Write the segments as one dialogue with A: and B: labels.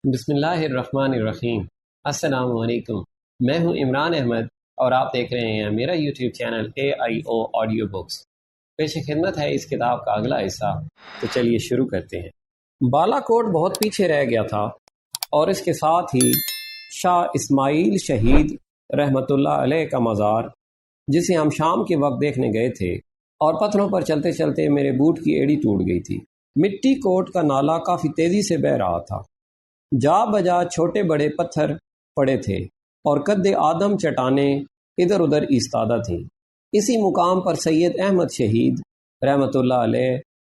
A: بسم اللہ الرحمن الرحیم۔ السلام علیکم، میں ہوں عمران احمد اور آپ دیکھ رہے ہیں میرا YouTube channel AIO audio books. پیش خدمت ہے اس کتاب کا اگلا حصہ، تو چلیے شروع کرتے ہیں۔ بالا کوٹ بہت پیچھے رہ گیا تھا اور اس کے ساتھ ہی شاہ اسماعیل شہید رحمۃ اللہ علیہ کا مزار، جسے ہم شام کے وقت دیکھنے گئے تھے، اور پتھروں پر چلتے چلتے میرے بوٹ کی ایڑی ٹوٹ گئی تھی۔ مٹی کوٹ کا نالا کافی تیزی سے بہہ رہا تھا، جا بجا چھوٹے بڑے پتھر پڑے تھے اور قد آدم چٹانیں ادھر ادھر ایستادہ تھیں۔ اسی مقام پر سید احمد شہید رحمۃ اللہ علیہ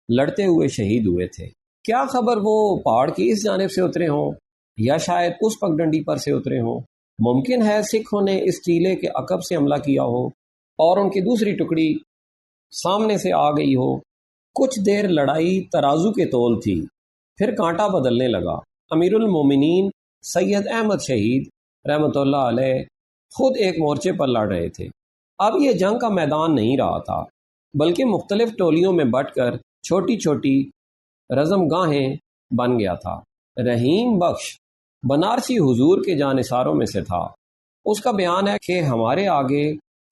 A: لڑتے ہوئے شہید ہوئے تھے۔ کیا خبر وہ پہاڑ کی اس جانب سے اترے ہوں یا شاید اس پگڈنڈی پر سے اترے ہوں۔ ممکن ہے سکھوں نے اس ٹیلے کے عقب سے حملہ کیا ہو اور ان کی دوسری ٹکڑی سامنے سے آ گئی ہو۔ کچھ دیر لڑائی ترازو کے تول تھی، پھر کانٹا بدلنے لگا۔ امیر المومنین سید احمد شہید رحمۃ اللہ علیہ خود ایک مورچے پر لڑ رہے تھے۔ اب یہ جنگ کا میدان نہیں رہا تھا، بلکہ مختلف ٹولیوں میں بٹ کر چھوٹی چھوٹی رزم گاہیں بن گیا تھا۔ رحیم بخش بنارسی حضور کے جانثاروں میں سے تھا۔ اس کا بیان ہے کہ ہمارے آگے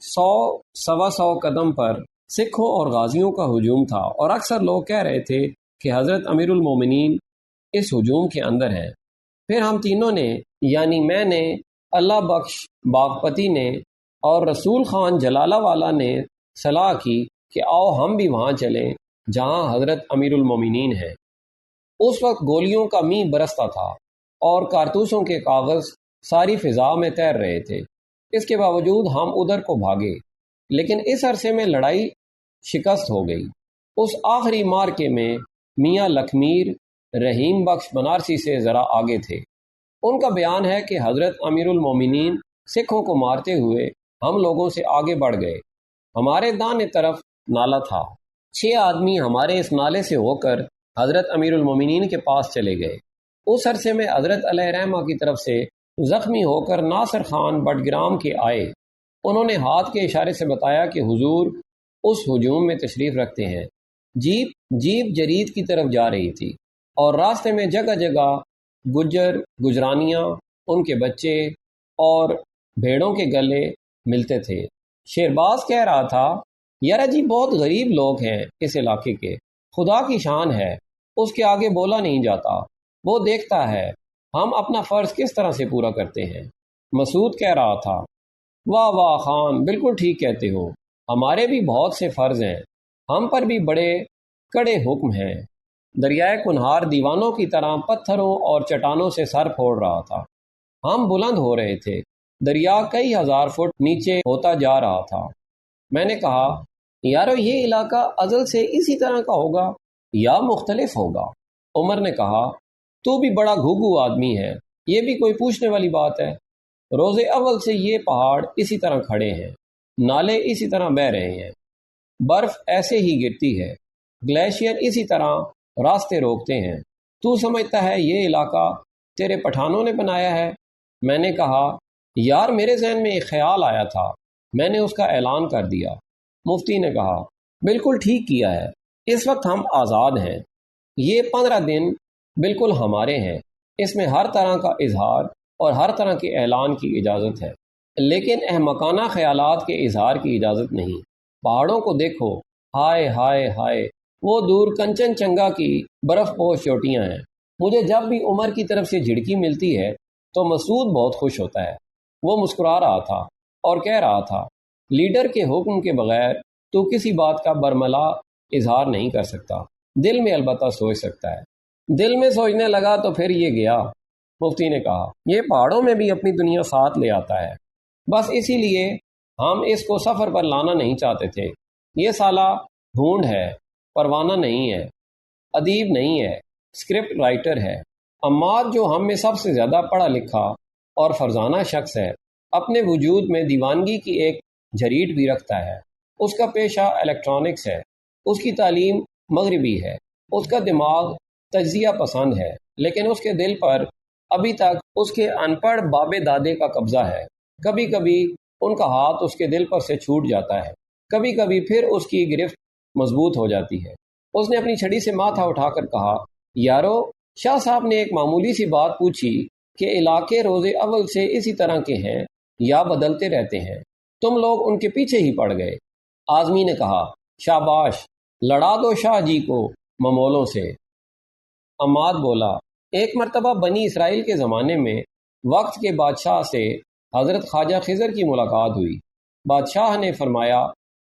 A: 100-125 قدم پر سکھوں اور غازیوں کا ہجوم تھا، اور اکثر لوگ کہہ رہے تھے کہ حضرت امیر المومنین اس ہجوم کے اندر ہیں۔ پھر ہم تینوں نے، یعنی میں نے، اللہ بخش باغپتی نے اور رسول خان جلالہ والا نے صلاح کی کہ آؤ ہم بھی وہاں چلیں جہاں حضرت امیر المومنین ہیں۔ اس وقت گولیوں کا می برستا تھا اور کارتوسوں کے کاغذ ساری فضا میں تیر رہے تھے۔ اس کے باوجود ہم ادھر کو بھاگے، لیکن اس عرصے میں لڑائی شکست ہو گئی۔ اس آخری مارکے میں میاں لکھمیر رحیم بخش بنارسی سے ذرا آگے تھے۔ ان کا بیان ہے کہ حضرت امیر المومنین سکھوں کو مارتے ہوئے ہم لوگوں سے آگے بڑھ گئے۔ ہمارے دائیں طرف نالا تھا، 6 آدمی ہمارے اس نالے سے ہو کر حضرت امیر المومنین کے پاس چلے گئے۔ اس عرصے میں حضرت علیہ رحمہ کی طرف سے زخمی ہو کر ناصر خان بٹگرام کے آئے۔ انہوں نے ہاتھ کے اشارے سے بتایا کہ حضور اس ہجوم میں تشریف رکھتے ہیں۔ جیپ جرید کی طرف جا رہی تھی اور راستے میں جگہ جگہ گجرانیاں، ان کے بچے اور بھیڑوں کے گلے ملتے تھے۔ شیرباز کہہ رہا تھا، یار جی بہت غریب لوگ ہیں اس علاقے کے، خدا کی شان ہے، اس کے آگے بولا نہیں جاتا، وہ دیکھتا ہے ہم اپنا فرض کس طرح سے پورا کرتے ہیں۔ مسعود کہہ رہا تھا، واہ واہ خان، بالکل ٹھیک کہتے ہو، ہمارے بھی بہت سے فرض ہیں، ہم پر بھی بڑے کڑے حکم ہیں۔ دریائے کنہار دیوانوں کی طرح پتھروں اور چٹانوں سے سر پھوڑ رہا تھا۔ ہم بلند ہو رہے تھے، دریا کئی ہزار فٹ نیچے ہوتا جا رہا تھا۔ میں نے کہا، یارو یہ علاقہ ازل سے اسی طرح کا ہوگا یا مختلف ہوگا؟ عمر نے کہا، تو بھی بڑا گھوگو آدمی ہے، یہ بھی کوئی پوچھنے والی بات ہے؟ روز اول سے یہ پہاڑ اسی طرح کھڑے ہیں، نالے اسی طرح بہہ رہے ہیں، برف ایسے ہی گرتی ہے، گلیشیئر اسی طرح راستے روکتے ہیں۔ تو سمجھتا ہے یہ علاقہ تیرے پٹھانوں نے بنایا ہے؟ میں نے کہا، یار میرے ذہن میں ایک خیال آیا تھا، میں نے اس کا اعلان کر دیا۔ مفتی نے کہا، بالکل ٹھیک کیا ہے، اس وقت ہم آزاد ہیں، یہ 15 دن بالکل ہمارے ہیں، اس میں ہر طرح کا اظہار اور ہر طرح کے اعلان کی اجازت ہے، لیکن احمقانہ خیالات کے اظہار کی اجازت نہیں۔ پہاڑوں کو دیکھو، ہائے ہائے ہائے، وہ دور کنچن چنگا کی برف پوش چوٹیاں ہیں۔ مجھے جب بھی عمر کی طرف سے جھڑکی ملتی ہے تو مسعود بہت خوش ہوتا ہے۔ وہ مسکرا رہا تھا اور کہہ رہا تھا، لیڈر کے حکم کے بغیر تو کسی بات کا برملا اظہار نہیں کر سکتا، دل میں البتہ سوچ سکتا ہے۔ دل میں سوچنے لگا تو پھر یہ گیا۔ مفتی نے کہا، یہ پہاڑوں میں بھی اپنی دنیا ساتھ لے آتا ہے، بس اسی لیے ہم اس کو سفر پر لانا نہیں چاہتے تھے۔ یہ سالہ ڈھونڈ ہے، پروانہ نہیں ہے، ادیب نہیں ہے، اسکرپٹ رائٹر ہے۔ عماد جو ہم میں سب سے زیادہ پڑھا لکھا اور فرزانہ شخص ہے، اپنے وجود میں دیوانگی کی ایک جھریٹ بھی رکھتا ہے۔ اس کا پیشہ الیکٹرانکس ہے، اس کی تعلیم مغربی ہے، اس کا دماغ تجزیہ پسند ہے، لیکن اس کے دل پر ابھی تک اس کے ان پڑھ بابے دادے کا قبضہ ہے۔ کبھی کبھی ان کا ہاتھ اس کے دل پر سے چھوٹ جاتا ہے، کبھی کبھی پھر اس کی گرفت مضبوط ہو جاتی ہے۔ اس نے اپنی چھڑی سے ماتھا اٹھا کر کہا، یارو شاہ صاحب نے ایک معمولی سی بات پوچھی کہ علاقے روز اول سے اسی طرح کے ہیں یا بدلتے رہتے ہیں؟ تم لوگ ان کے پیچھے ہی پڑ گئے۔ اعظمی نے کہا، شاباش، لڑا دو شاہ جی کو ممولوں سے۔ عماد بولا، ایک مرتبہ بنی اسرائیل کے زمانے میں وقت کے بادشاہ سے حضرت خواجہ خضر کی ملاقات ہوئی۔ بادشاہ نے فرمایا،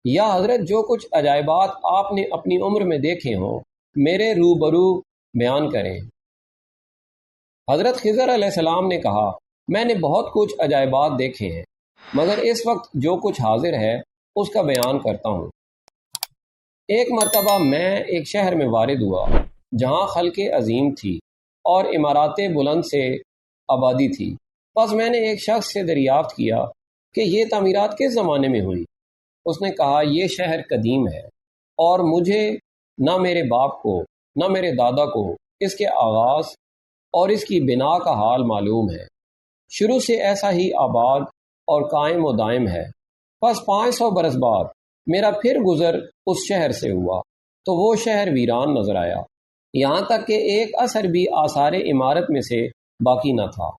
A: یا حضرت، جو کچھ عجائبات آپ نے اپنی عمر میں دیکھے ہوں میرے روبرو بیان کریں۔ حضرت خضر علیہ السلام نے کہا، میں نے بہت کچھ عجائبات دیکھے ہیں، مگر اس وقت جو کچھ حاضر ہے اس کا بیان کرتا ہوں۔ ایک مرتبہ میں ایک شہر میں وارد ہوا جہاں خلق عظیم تھی اور عمارات بلند سے آبادی تھی۔ پس میں نے ایک شخص سے دریافت کیا کہ یہ تعمیرات کس زمانے میں ہوئی؟ اس نے کہا، یہ شہر قدیم ہے اور مجھے نہ میرے باپ کو نہ میرے دادا کو اس کے آغاز اور اس کی بنا کا حال معلوم ہے۔ شروع سے ایسا ہی آباد اور قائم و دائم ہے۔ پس 500 برس بعد میرا پھر گزر اس شہر سے ہوا تو وہ شہر ویران نظر آیا، یہاں تک کہ ایک اثر بھی آثار عمارت میں سے باقی نہ تھا۔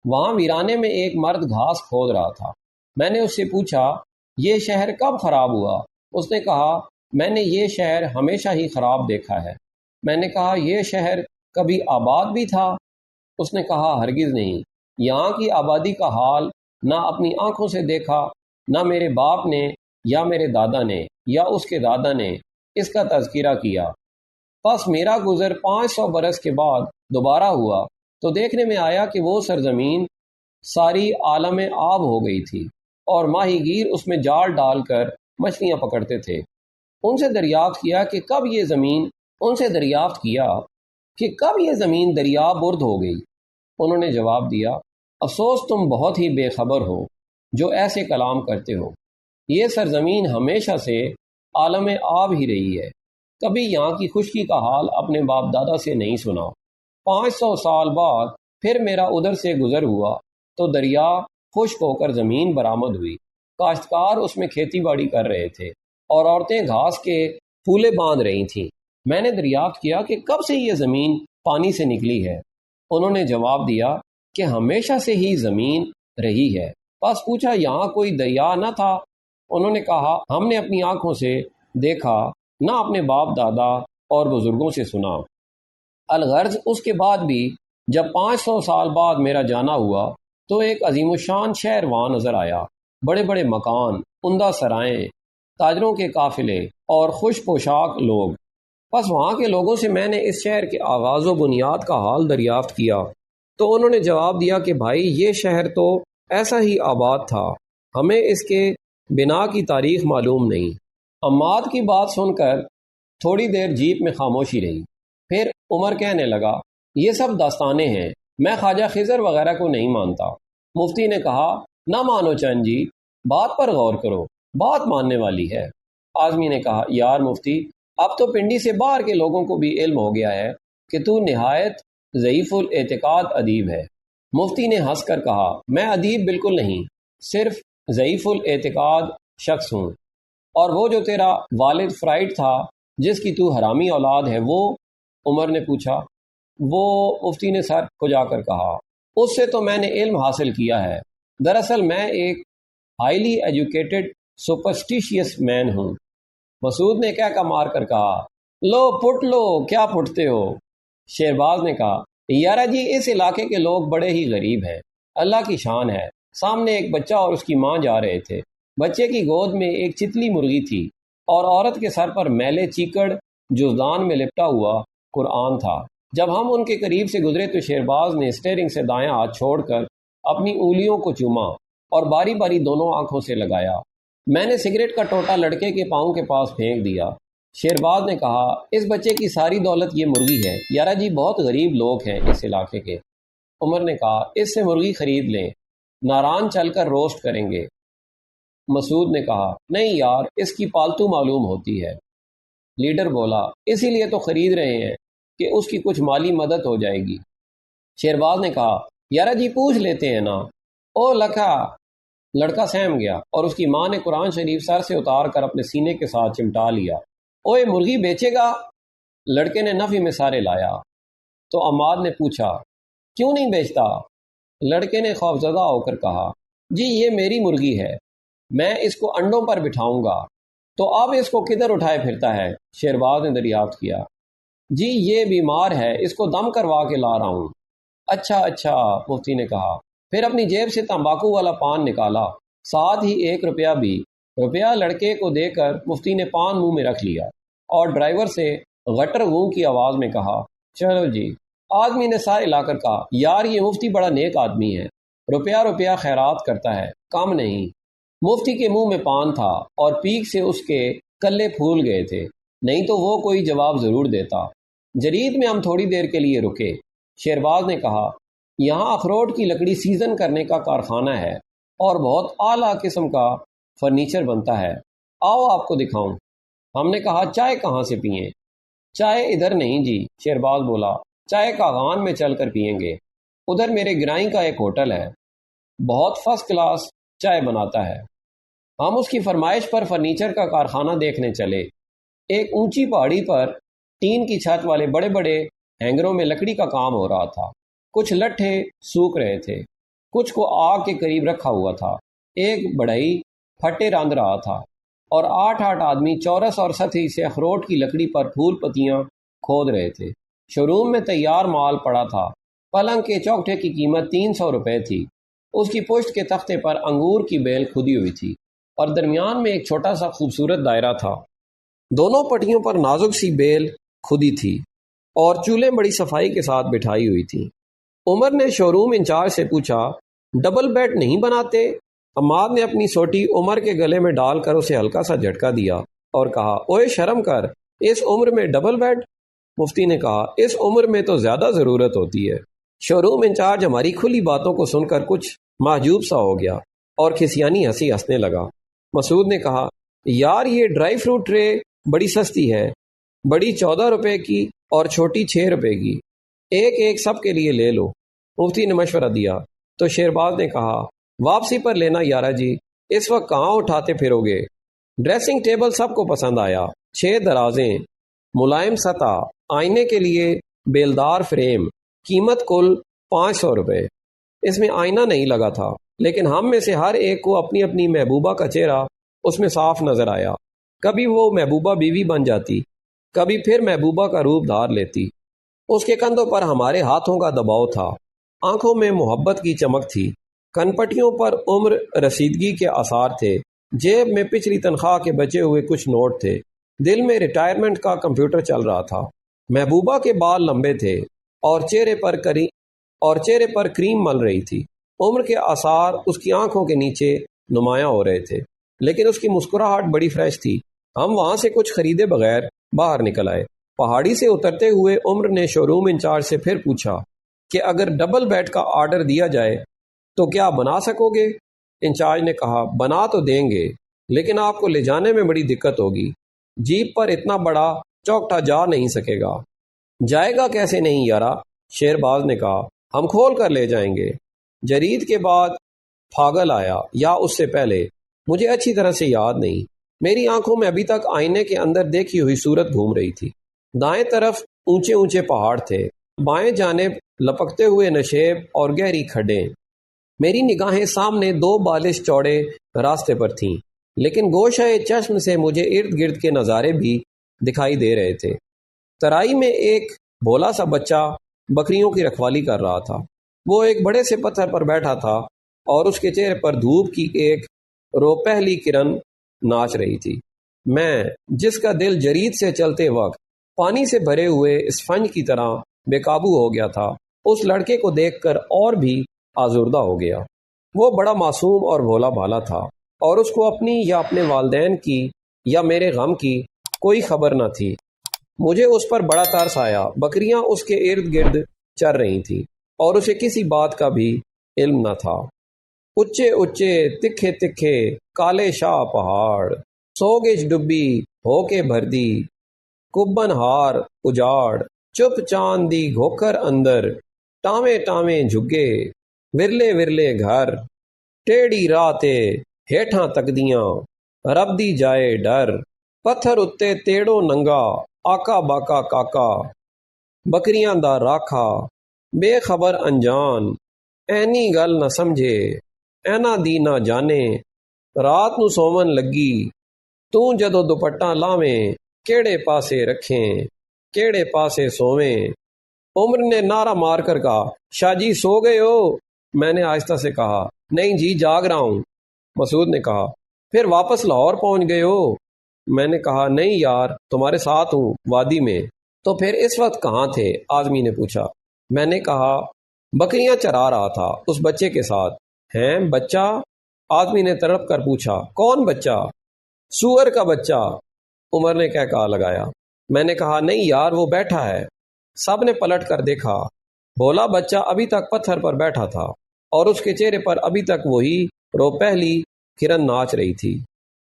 A: وہاں ویرانے میں ایک مرد گھاس کھود رہا تھا۔ میں نے اس سے پوچھا، یہ شہر کب خراب ہوا؟ اس نے کہا، میں نے یہ شہر ہمیشہ ہی خراب دیکھا ہے۔ میں نے کہا، یہ شہر کبھی آباد بھی تھا؟ اس نے کہا، ہرگز نہیں۔ یہاں کی آبادی کا حال نہ اپنی آنکھوں سے دیکھا، نہ میرے باپ نے یا میرے دادا نے یا اس کے دادا نے اس کا تذکرہ کیا۔ پس میرا گزر 500 برس کے بعد دوبارہ ہوا تو دیکھنے میں آیا کہ وہ سرزمین ساری عالم آب ہو گئی تھی اور ماہی گیر اس میں جال ڈال کر مچھلیاں پکڑتے تھے۔ ان سے دریافت کیا کہ کب یہ زمین دریا برد ہو گئی؟ انہوں نے جواب دیا، افسوس، تم بہت ہی بے خبر ہو جو ایسے کلام کرتے ہو۔ یہ سرزمین ہمیشہ سے عالم آب ہی رہی ہے، کبھی یہاں کی خشکی کا حال اپنے باپ دادا سے نہیں سنا۔ 500 سال بعد پھر میرا ادھر سے گزر ہوا تو دریا خشک ہو کر زمین برآمد ہوئی۔ کاشتکار اس میں کھیتی باڑی کر رہے تھے اور عورتیں گھاس کے پھولے باندھ رہی تھیں۔ میں نے دریافت کیا کہ کب سے یہ زمین پانی سے نکلی ہے؟ انہوں نے جواب دیا کہ ہمیشہ سے ہی زمین رہی ہے۔ پس پوچھا، یہاں کوئی دریا نہ تھا؟ انہوں نے کہا، ہم نے اپنی آنکھوں سے دیکھا، نہ اپنے باپ دادا اور بزرگوں سے سنا۔ الغرض اس کے بعد بھی جب 500 سال بعد میرا جانا ہوا تو ایک عظیم الشان شہر وہاں نظر آیا، بڑے بڑے مکان، عمدہ سرائیں، تاجروں کے قافلے اور خوش پوشاک لوگ۔ پس وہاں کے لوگوں سے میں نے اس شہر کے آغاز و بنیاد کا حال دریافت کیا تو انہوں نے جواب دیا کہ بھائی، یہ شہر تو ایسا ہی آباد تھا، ہمیں اس کے بنا کی تاریخ معلوم نہیں۔ عماد کی بات سن کر تھوڑی دیر جیپ میں خاموشی رہی، پھر عمر کہنے لگا، یہ سب داستانیں ہیں، میں خواجہ خضر وغیرہ کو نہیں مانتا۔ مفتی نے کہا، نہ مانو چند جی، بات پر غور کرو، بات ماننے والی ہے۔ اعظمی نے کہا، یار مفتی، اب تو پنڈی سے باہر کے لوگوں کو بھی علم ہو گیا ہے کہ تو نہایت ضعیف الاعتقاد ادیب ہے۔ مفتی نے ہنس کر کہا، میں ادیب بالکل نہیں، صرف ضعیف الاعتقاد شخص ہوں۔ اور وہ جو تیرا والد فرائڈ تھا جس کی تو حرامی اولاد ہے، وہ؟ عمر نے پوچھا۔ وہ؟ مفتی نے سر کھجا کر کہا، اس سے تو میں نے علم حاصل کیا ہے۔ دراصل میں ایک ہائیلی ایجوکیٹڈ سپرسٹیشیس مین ہوں۔ مسعود نے کہہ مار کر کہا، لو پٹ لو، کیا پٹتے ہو؟ شیرباز نے کہا، یارا جی، اس علاقے کے لوگ بڑے ہی غریب ہیں، اللہ کی شان ہے۔ سامنے ایک بچہ اور اس کی ماں جا رہے تھے، بچے کی گود میں ایک چتلی مرغی تھی اور عورت کے سر پر میلے چیکڑ جزدان میں لپٹا ہوا قرآن تھا۔ جب ہم ان کے قریب سے گزرے تو شیرباز نے اسٹیئرنگ سے دائیں ہاتھ چھوڑ کر اپنی انگلیوں کو چوما اور باری باری دونوں آنکھوں سے لگایا۔ میں نے سگریٹ کا ٹوٹا لڑکے کے پاؤں کے پاس پھینک دیا۔ شیرباز نے کہا، اس بچے کی ساری دولت یہ مرغی ہے۔ یارا جی، بہت غریب لوگ ہیں اس علاقے کے۔ عمر نے کہا، اس سے مرغی خرید لیں، ناران چل کر روسٹ کریں گے۔ مسعود نے کہا، نہیں یار، اس کی پالتو معلوم ہوتی ہے۔ لیڈر بولا، اسی لیے تو خرید رہے ہیں کہ اس کی کچھ مالی مدد ہو جائے گی۔ شیرباز نے کہا، یارا جی پوچھ لیتے ہیں نا۔ او لکھا! لڑکا سہم گیا اور اس کی ماں نے قرآن شریف سر سے اتار کر اپنے سینے کے ساتھ چمٹا لیا۔ اوئے، مرغی بیچے گا؟ لڑکے نے نفی میں سارے لایا تو عماد نے پوچھا کیوں نہیں بیچتا؟ لڑکے نے خوفزدہ ہو کر کہا جی یہ میری مرغی ہے، میں اس کو انڈوں پر بٹھاؤں گا۔ تو اب اس کو کدھر اٹھائے پھرتا ہے؟ شیرباز نے دریافت کیا۔ جی یہ بیمار ہے، اس کو دم کروا کے لا رہا ہوں۔ اچھا اچھا، مفتی نے کہا، پھر اپنی جیب سے تمباکو والا پان نکالا، ساتھ ہی 1 روپیہ بھی۔ روپیہ لڑکے کو دے کر مفتی نے پان منہ میں رکھ لیا اور ڈرائیور سے غٹر غوں کی آواز میں کہا چلو جی۔ آدمی نے سارے لا کر کہا یار یہ مفتی بڑا نیک آدمی ہے، روپیہ روپیہ خیرات کرتا ہے، کم نہیں۔ مفتی کے منہ میں پان تھا اور پیک سے اس کے کلے پھول گئے تھے، نہیں تو وہ کوئی جواب ضرور دیتا۔ جرید میں ہم تھوڑی دیر کے لیے رکے۔ شیرباز نے کہا یہاں اخروٹ کی لکڑی سیزن کرنے کا کارخانہ ہے اور بہت اعلیٰ قسم کا فرنیچر بنتا ہے، آؤ آپ کو دکھاؤں۔ ہم نے کہا چائے کہاں سے پئیں؟ چائے ادھر نہیں جی، شیرباز بولا، چائے کاغان میں چل کر پئیں گے، ادھر میرے گرائیں کا ایک ہوٹل ہے، بہت فرسٹ کلاس چائے بناتا ہے۔ ہم اس کی فرمائش پر فرنیچر کا کارخانہ دیکھنے چلے۔ ایک اونچی پہاڑی پر ٹین کی چھت والے بڑے بڑے ہینگروں میں لکڑی کا کام ہو رہا تھا، کچھ لٹھے سوکھ رہے تھے، کچھ کو آگ کے قریب رکھا ہوا تھا، ایک بڑھئی پھٹے راندھ رہا تھا اور 8 آدمی چورس اور سطحی سے اخروٹ کی لکڑی پر پھول پتیاں کھود رہے تھے۔ شو روم میں تیار مال پڑا تھا، پلنگ کے چوکٹے کی قیمت 300 روپے تھی، اس کی پشت کے تختے پر انگور کی بیل کھدی ہوئی تھی اور درمیان میں ایک چھوٹا سا خوبصورت دائرہ تھا، دونوں پٹیوں پر نازک سی بیل کھدی تھی اور چولہے بڑی صفائی کے ساتھ بٹھائی ہوئی تھی۔ عمر نے شو روم انچارج سے پوچھا ڈبل بیڈ نہیں بناتے؟ عماد نے اپنی سوٹی عمر کے گلے میں ڈال کر اسے ہلکا سا جھٹکا دیا اور کہا اوئے شرم کر، اس عمر میں ڈبل بیڈ؟ مفتی نے کہا اس عمر میں تو زیادہ ضرورت ہوتی ہے۔ شو روم انچارج ہماری کھلی باتوں کو سن کر کچھ معجوب سا ہو گیا اور کھسیانی ہنسی ہنسنے لگا۔ مسعود نے کہا یار یہ ڈرائی فروٹ ٹرے بڑی سستی ہے، بڑی 14 روپے کی اور چھوٹی 6 روپے کی، ایک ایک سب کے لیے لے لو۔ مفتی نے مشورہ دیا تو شیرباز نے کہا واپسی پر لینا یارا جی، اس وقت کہاں اٹھاتے پھرو گے؟ ڈریسنگ ٹیبل سب کو پسند آیا، 6 درازیں، ملائم سطح، آئینے کے لیے بیلدار فریم، قیمت کل 500 روپے۔ اس میں آئینہ نہیں لگا تھا لیکن ہم میں سے ہر ایک کو اپنی اپنی محبوبہ کا چہرہ اس میں صاف نظر آیا۔ کبھی وہ محبوبہ بیوی بن جاتی، کبھی پھر محبوبہ کا روپ دھار لیتی۔ اس کے کندھوں پر ہمارے ہاتھوں کا دباؤ تھا، آنکھوں میں محبت کی چمک تھی، کنپٹیوں پر عمر رسیدگی کے آثار تھے، جیب میں پچھلی تنخواہ کے بچے ہوئے کچھ نوٹ تھے، دل میں ریٹائرمنٹ کا کمپیوٹر چل رہا تھا۔ محبوبہ کے بال لمبے تھے اور چہرے پر کریم مل رہی تھی، عمر کے آثار اس کی آنکھوں کے نیچے نمایاں ہو رہے تھے، لیکن اس کی مسکراہٹ بڑی فریش تھی۔ ہم وہاں سے کچھ خریدے بغیر باہر نکل آئے۔ پہاڑی سے اترتے ہوئے عمر نے شو روم انچارج سے پھر پوچھا کہ اگر ڈبل بیڈ کا آرڈر دیا جائے تو کیا بنا سکو گے؟ انچارج نے کہا بنا تو دیں گے لیکن آپ کو لے جانے میں بڑی دقت ہوگی، جیپ پر اتنا بڑا چوکٹا جا نہیں سکے گا۔ جائے گا کیسے نہیں یارا، شیرباز نے کہا، ہم کھول کر لے جائیں گے۔ جرید کے بعد پھاگل آیا یا اس سے پہلے، مجھے اچھی طرح سے یاد نہیں۔ میری آنکھوں میں ابھی تک آئینے کے اندر دیکھی ہوئی صورت گھوم رہی تھی۔ دائیں طرف اونچے اونچے پہاڑ تھے، بائیں جانب لپکتے ہوئے نشیب اور گہری کھڈیں۔ میری نگاہیں سامنے 2 بالش چوڑے راستے پر تھیں، لیکن گوشہ چشم سے مجھے ارد گرد کے نظارے بھی دکھائی دے رہے تھے۔ ترائی میں ایک بھولا سا بچہ بکریوں کی رکھوالی کر رہا تھا، وہ ایک بڑے سے پتھر پر بیٹھا تھا اور اس کے چہرے پر دھوپ کی ایک روپہلی کرن ناچ رہی تھی۔ میں، جس کا دل جرید سے چلتے وقت پانی سے بھرے ہوئے اسفنج کی طرح بے قابو ہو گیا تھا، اس لڑکے کو دیکھ کر اور بھی آزردہ ہو گیا۔ وہ بڑا معصوم اور بھولا بھالا تھا اور اس کو اپنی یا اپنے والدین کی یا میرے غم کی کوئی خبر نہ تھی۔ مجھے اس پر بڑا ترس آیا، بکریاں اس کے ارد گرد چر رہی تھیں اور اسے کسی بات کا بھی علم نہ تھا۔ اچے اچے تکھے تکھے کالے شاہ پہاڑ، سوگج ڈبی ہو کے بھر دی، کبن ہار اجاڑ، چپ چاندی گھوکر اندر، ٹامے ٹامے جھگے، ورلے ورلے گھر، ٹیڑھی راتے ہیٹھاں تکدیاں، رب دی جائے ڈر، پتھر اتے تیڑو ننگا، آکا باکا کاکا، بکریاں دا راکھا بے خبر انجان، اینی گل نہ سمجھے اینا دی نہ جانے، رات نو سومن لگی تو جدو دوپٹا لاویں، کیڑے پاسے رکھیں کیڑے پاسے سوویں۔ عمر نے نعرہ مار کر کہا، شاہ جی سو گئے ہو؟ میں نے آہستہ سے کہا، نہیں جی جاگ رہا ہوں۔ مسعود نے کہا، پھر واپس لاہور پہنچ گئے ہو؟ میں نے کہا، نہیں یار تمہارے ساتھ ہوں وادی میں۔ تو پھر اس وقت کہاں تھے؟ آدمی نے پوچھا۔ میں نے کہا، بکریاں چرا رہا تھا اس بچے کے ساتھ۔ ہیں بچہ؟ آدمی نے تڑپ کر پوچھا، کون بچہ؟ سور کا بچہ، عمر نے کہا لگایا۔ میں نے کہا، نہیں یار وہ بیٹھا ہے۔ سب نے پلٹ کر دیکھا، بھولا بچہ ابھی تک پتھر پر بیٹھا تھا اور اس کے چہرے پر ابھی تک وہی پہلی کرن ناچ رہی تھی۔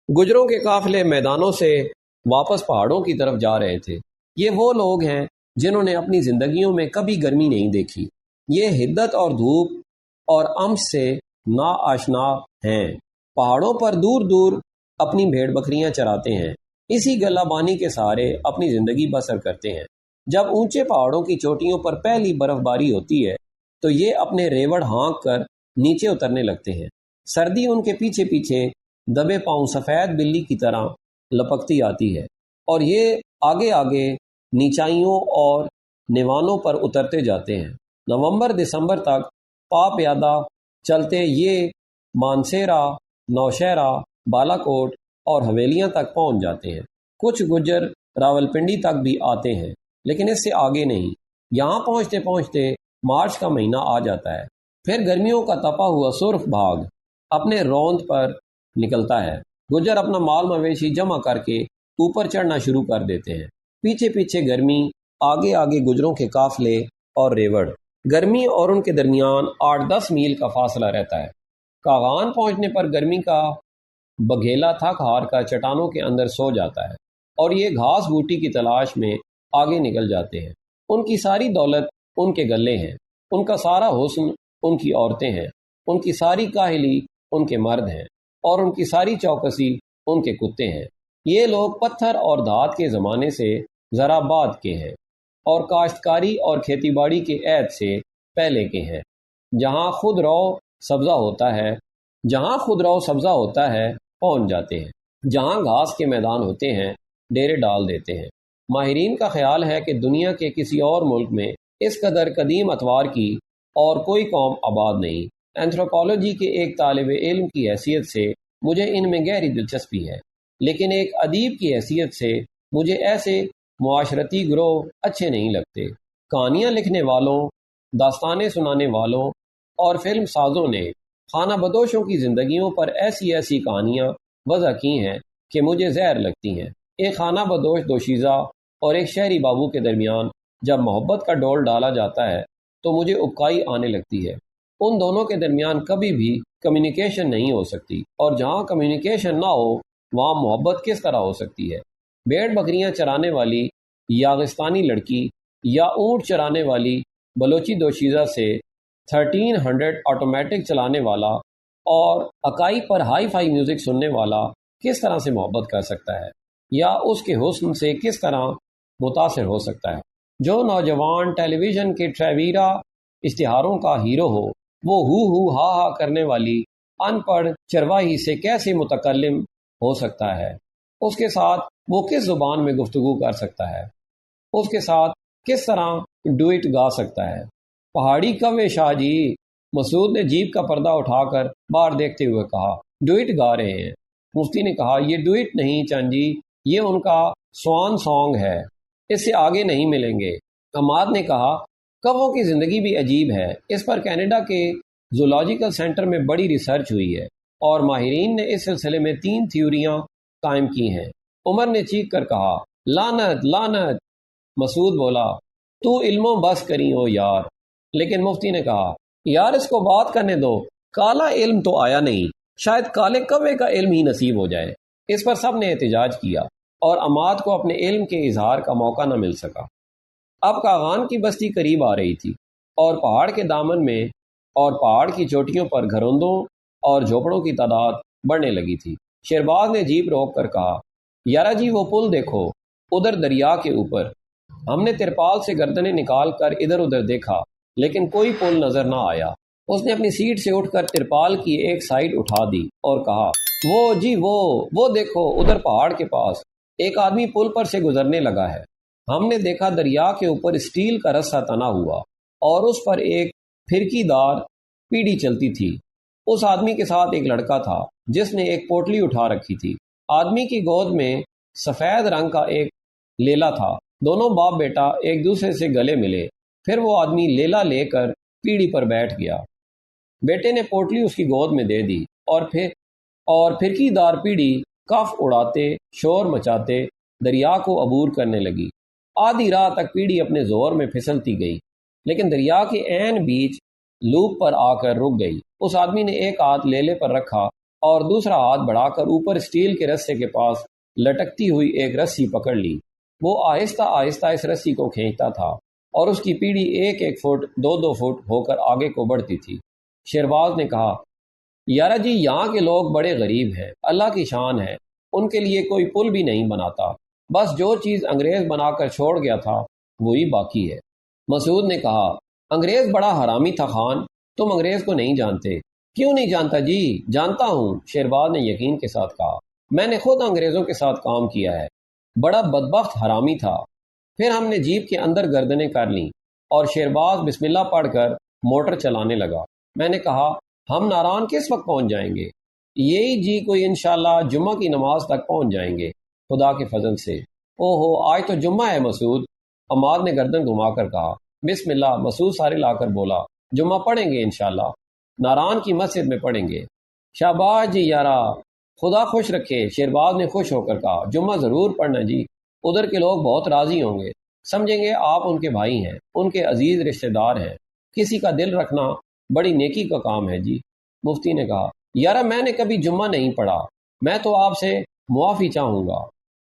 A: گجروں کے قافلے میدانوں سے واپس پہاڑوں کی طرف جا رہے تھے۔ یہ وہ لوگ ہیں جنہوں نے اپنی زندگیوں میں کبھی گرمی نہیں دیکھی۔ یہ حدت اور دھوپ اور امس سے نا آشنا ہیں۔ پہاڑوں پر دور دور اپنی بھیڑ بکریاں چراتے ہیں، اسی گلہ بانی کے سہارے اپنی زندگی بسر کرتے ہیں۔ جب اونچے پہاڑوں کی چوٹیوں پر پہلی برف باری ہوتی ہے تو یہ اپنے ریوڑ ہانک کر نیچے اترنے لگتے ہیں۔ سردی ان کے پیچھے پیچھے دبے پاؤں سفید بلی کی طرح لپکتی آتی ہے اور یہ آگے آگے نیچائیوں اور نیوانوں پر اترتے جاتے ہیں۔ نومبر دسمبر تک پا پیادہ چلتے یہ مانسیرا، نوشہرہ، بالا کوٹ اور حویلیاں تک پہنچ جاتے ہیں۔ کچھ گجر راولپنڈی تک بھی آتے ہیں لیکن اس سے آگے نہیں۔ یہاں پہنچتے پہنچتے مارچ کا مہینہ آ جاتا ہے۔ پھر گرمیوں کا تپا ہوا سرخ بھاگ اپنے روند پر نکلتا ہے۔ گجر اپنا مال مویشی جمع کر کے اوپر چڑھنا شروع کر دیتے ہیں۔ پیچھے پیچھے گرمی، آگے آگے گجروں کے قافلے اور ریوڑ۔ گرمی اور ان کے درمیان 8-10 میل کا فاصلہ رہتا ہے۔ کاغان پہنچنے پر گرمی کا بگھیلا تھک ہار کا چٹانوں کے اندر سو جاتا ہے اور یہ گھاس بوٹی کی تلاش میں آگے نکل جاتے ہیں۔ ان کی ساری دولت ان کے گلے ہیں، ان کا سارا حسن ان کی عورتیں ہیں، ان کی ساری کاہلی ان کے مرد ہیں اور ان کی ساری چوکسی ان کے کتے ہیں۔ یہ لوگ پتھر اور دھات کے زمانے سے ذرا بعد کے ہیں اور کاشتکاری اور کھیتی باڑی کے عہد سے پہلے کے ہیں۔ جہاں خود رو سبزہ ہوتا ہے پہنچ جاتے ہیں، جہاں گھاس کے میدان ہوتے ہیں ڈیرے ڈال دیتے ہیں۔ ماہرین کا خیال ہے کہ دنیا کے کسی اور ملک میں اس قدر قدیم اتوار کی اور کوئی قوم آباد نہیں۔ اینتھروپولوجی کے ایک طالب علم کی حیثیت سے مجھے ان میں گہری دلچسپی ہے، لیکن ایک ادیب کی حیثیت سے مجھے ایسے معاشرتی گروہ اچھے نہیں لگتے۔ کہانیاں لکھنے والوں، داستانیں سنانے والوں اور فلم سازوں نے خانہ بدوشوں کی زندگیوں پر ایسی کہانیاں وضع کی ہیں کہ مجھے زہر لگتی ہیں۔ ایک خانہ بدوش دوشیزہ اور ایک شہری بابو کے درمیان جب محبت کا ڈول ڈالا جاتا ہے تو مجھے اکائی آنے لگتی ہے۔ ان دونوں کے درمیان کبھی بھی کمیونیکیشن نہیں ہو سکتی، اور جہاں کمیونیکیشن نہ ہو وہاں محبت کس طرح ہو سکتی ہے؟ بھیڑ بکریاں چرانے والی یاغستانی لڑکی یا اونٹ چرانے والی بلوچی دوشیزہ سے 1300 آٹومیٹک چلانے والا اور اکائی پر ہائی فائی میوزک سننے والا کس طرح سے محبت کر سکتا ہے، یا اس کے حسن سے کس طرح متاثر ہو سکتا ہے؟ جو نوجوان ٹیلی ویژن کے ٹریویرا اشتہاروں کا ہیرو ہو، وہ ہو ہا ہا کرنے والی ان پڑھ چرواہی سے کیسے متکلم ہو سکتا ہے؟ اس کے ساتھ وہ کس زبان میں گفتگو کر سکتا ہے؟ اس کے ساتھ کس طرح ڈوئٹ گا سکتا ہے؟ پہاڑی کوے شاہ جی، مسعود نے جیپ کا پردہ اٹھا کر باہر دیکھتے ہوئے کہا، ڈوئٹ گا رہے ہیں؟ مفتی نے کہا، یہ ڈوئٹ نہیں چند جی، یہ ان کا سوان سانگ ہے، اس سے آگے نہیں ملیں گے۔ حماد نے کہا، کووں کی زندگی بھی عجیب ہے، اس پر کینیڈا کے زولوجیکل سینٹر میں بڑی ریسرچ ہوئی ہے اور ماہرین نے اس سلسلے میں 3 تھیوریاں قائم کی ہیں۔ عمر نے چیخ کر کہا، لعنت لعنت! مسعود بولا، تو علموں بس کری ہو یار۔ لیکن مفتی نے کہا، یار اس کو بات کرنے دو، کالا علم تو آیا نہیں، شاید کالے کوے کا علم ہی نصیب ہو جائے۔ اس پر سب نے احتجاج کیا اور عماد کو اپنے علم کے اظہار کا موقع نہ مل سکا۔ اب کاغان کی بستی قریب آ رہی تھی اور پہاڑ کے دامن میں اور پہاڑ کی چوٹیوں پر گھروندوں اور جھوپڑوں کی تعداد بڑھنے لگی تھی۔ شہرباز نے جیپ روک کر کہا، یارا جی وہ پل دیکھو ادھر دریا کے اوپر۔ ہم نے ترپال سے گردنیں نکال کر ادھر ادھر دیکھا لیکن کوئی پل نظر نہ آیا۔ اس نے اپنی سیٹ سے اٹھ کر ترپال کی ایک سائڈ اٹھا دی اور کہا، وہ جی وہ دیکھو ادھر پہاڑ کے پاس ایک آدمی پل پر سے گزرنے لگا ہے۔ ہم نے دیکھا دریا کے اوپر اسٹیل کا رسہ تنا ہوا اور اس پر ایک پھرکی دار پیڑی چلتی تھی۔ اس آدمی کے ساتھ ایک لڑکا تھا جس نے ایک پوٹلی اٹھا رکھی تھی۔ آدمی کی گود میں سفید رنگ کا ایک لیلا تھا۔ دونوں باپ بیٹا ایک دوسرے سے گلے ملے۔ پھر وہ آدمی لیلا لے کر پیڑی پر بیٹھ گیا۔ بیٹے نے پوٹلی اس کی گود میں دے دی اور پھرکی دار پیڑی کف اڑاتے شور مچاتے دریا کو عبور کرنے لگی۔ آدھی راہ تک پیڑی اپنے زور میں پھسلتی گئی لیکن دریا کے عین بیچ لوپ پر آ کر رک گئی۔ اس آدمی نے ایک ہاتھ لیلے پر رکھا اور دوسرا ہاتھ بڑھا کر اوپر اسٹیل کے رسے کے پاس لٹکتی ہوئی ایک رسی پکڑ لی۔ وہ آہستہ آہستہ اس رسی کو کھینچتا تھا اور اس کی پیڑی ایک ایک فٹ دو فٹ ہو کر آگے کو بڑھتی تھی۔ شیرباز نے کہا، یارا جی یہاں کے لوگ بڑے غریب ہیں، اللہ کی شان ہے، ان کے لیے کوئی پل بھی نہیں بناتا، بس جو چیز انگریز بنا کر چھوڑ گیا تھا وہی باقی ہے۔ مسعود نے کہا، انگریز بڑا حرامی تھا خان، تم انگریز کو نہیں جانتے۔ کیوں نہیں جانتا جی؟ جانتا ہوں، شیرباز نے یقین کے ساتھ کہا، میں نے خود انگریزوں کے ساتھ کام کیا ہے، بڑا بدبخت حرامی تھا۔ پھر ہم نے جیپ کے اندر گردنیں کر لیں اور شیرباز بسم اللہ پڑھ کر موٹر چلانے لگا۔ میں نے کہا، ہم ناران کس وقت پہنچ جائیں گے؟ یہی جی کوئی انشاءاللہ جمعہ کی نماز تک پہنچ جائیں گے خدا کے فضل سے۔ اوہو آج تو جمعہ ہے مسعود، عماد نے گردن گھما کر کہا۔ بسم اللہ، مسعود سارے لا کر بولا، جمعہ پڑھیں گے انشاءاللہ، ناران کی مسجد میں پڑھیں گے۔ شاباش جی یارا، خدا خوش رکھے، شیرباز نے خوش ہو کر کہا، جمعہ ضرور پڑھنا جی، ادھر کے لوگ بہت راضی ہوں گے، سمجھیں گے آپ ان کے بھائی ہیں، ان کے عزیز رشتہ دار ہیں، کسی کا دل رکھنا بڑی نیکی کا کام ہے جی۔ مفتی نے کہا، یارا میں نے کبھی جمعہ نہیں پڑھا، میں تو آپ سے معافی چاہوں گا۔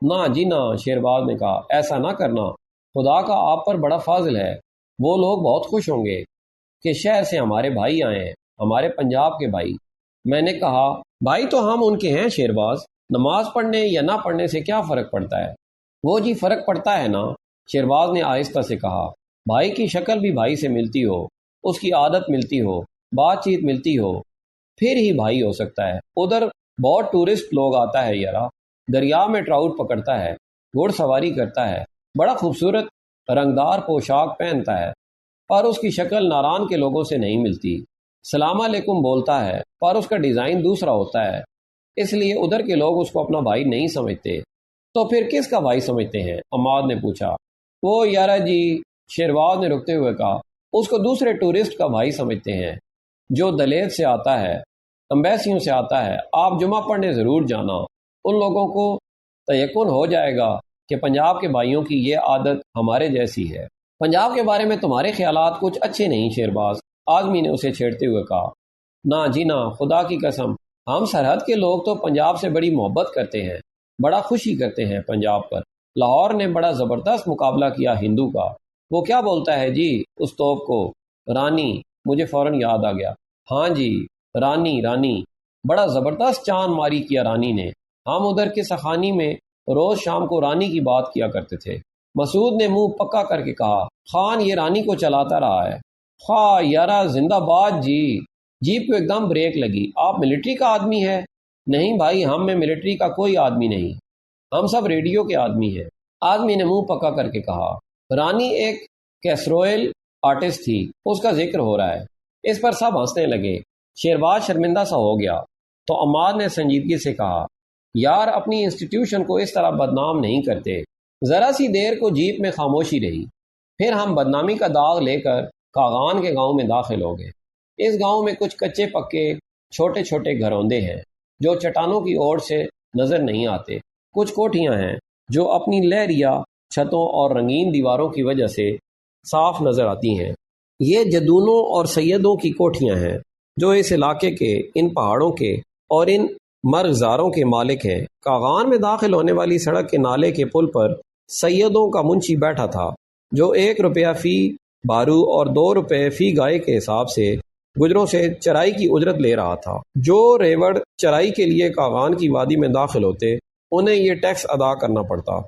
A: نہ جی نہ، شیرباز نے کہا، ایسا نہ کرنا، خدا کا آپ پر بڑا فضل ہے، وہ لوگ بہت خوش ہوں گے کہ شہر سے ہمارے بھائی آئے ہیں، ہمارے پنجاب کے بھائی۔ میں نے کہا، بھائی تو ہم ان کے ہیں شیرباز، نماز پڑھنے یا نہ پڑھنے سے کیا فرق پڑتا ہے؟ وہ جی فرق پڑتا ہے نا، شیرباز نے آہستہ سے کہا، بھائی کی شکل بھی بھائی سے ملتی ہو، اس کی عادت ملتی ہو، بات چیت ملتی ہو، پھر ہی بھائی ہو سکتا ہے۔ ادھر بہت ٹورسٹ لوگ آتا ہے یارا، دریا میں ٹراؤٹ پکڑتا ہے، گھوڑ سواری کرتا ہے، بڑا خوبصورت رنگدار پوشاک پہنتا ہے، پر اس کی شکل ناران کے لوگوں سے نہیں ملتی۔ سلام علیکم بولتا ہے پر اس کا ڈیزائن دوسرا ہوتا ہے، اس لیے ادھر کے لوگ اس کو اپنا بھائی نہیں سمجھتے۔ تو پھر کس کا بھائی سمجھتے ہیں؟ عماد نے پوچھا۔ وہ یارا جی، شیرباز نے رکتے ہوئے کہا، اس کو دوسرے ٹورسٹ کا بھائی سمجھتے ہیں، جو دلیت سے آتا ہے، امبیسیوں سے آتا ہے۔ آپ جمعہ پڑھنے ضرور جانا، ان لوگوں کو تیقن ہو جائے گا کہ پنجاب کے بھائیوں کی یہ عادت ہمارے جیسی ہے۔ پنجاب کے بارے میں تمہارے خیالات کچھ اچھے نہیں شیرباز، آدمی نے اسے چھیڑتے ہوئے کہا۔ نہ جی نہ، خدا کی قسم، ہم سرحد کے لوگ تو پنجاب سے بڑی محبت کرتے ہیں، بڑا خوشی کرتے ہیں پنجاب پر۔ لاہور نے بڑا زبردست مقابلہ کیا ہندو کا، وہ کیا بولتا ہے جی اس توپ کو؟ رانی، مجھے فوراً یاد آ گیا، ہاں جی رانی، بڑا زبردست چاند ماری کیا رانی نے۔ ہم ادھر کے سخانی میں روز شام کو رانی کی بات کیا کرتے تھے۔ مسعود نے منہ پکا کر کے کہا، خان یہ رانی کو چلاتا رہا ہے۔ خواہ یارا زندہ باد جی۔ جیپ کو ایک دم بریک لگی۔ آپ ملٹری کا آدمی ہے؟ نہیں بھائی، ہم میں ملٹری کا کوئی آدمی نہیں، ہم سب ریڈیو کے آدمی ہیں، آدمی نے منہ پکا کر کے کہا۔ رانی ایک کیسرویل آرٹسٹ تھی، اس کا ذکر ہو رہا ہے۔ اس پر سب ہنسنے لگے۔ شیرباز شرمندہ سا ہو گیا تو عماد نے سنجیدگی سے کہا، یار اپنی انسٹیٹیوشن کو اس طرح بدنام نہیں کرتے۔ ذرا سی دیر کو جیپ میں خاموشی رہی، پھر ہم بدنامی کا داغ لے کر کاغان کے گاؤں میں داخل ہو گئے۔ اس گاؤں میں کچھ کچے پکے چھوٹے چھوٹے گھروندے ہیں جو چٹانوں کی اوٹ سے نظر نہیں آتے، کچھ کوٹھیاں ہیں جو اپنی لہریا چھتوں اور رنگین دیواروں کی وجہ سے صاف نظر آتی ہیں۔ یہ جدونوں اور سیدوں کی کوٹھیاں ہیں جو اس علاقے کے، ان پہاڑوں کے اور ان مرغزاروں کے مالک ہیں۔ کاغان میں داخل ہونے والی سڑک کے نالے کے پل پر سیدوں کا منشی بیٹھا تھا جو 1 روپیہ فی بارو اور 2 روپے فی گائے کے حساب سے گجروں سے چرائی کی اجرت لے رہا تھا۔ جو ریوڑ چرائی کے لیے کاغان کی وادی میں داخل ہوتے انہیں یہ ٹیکس ادا کرنا پڑتا۔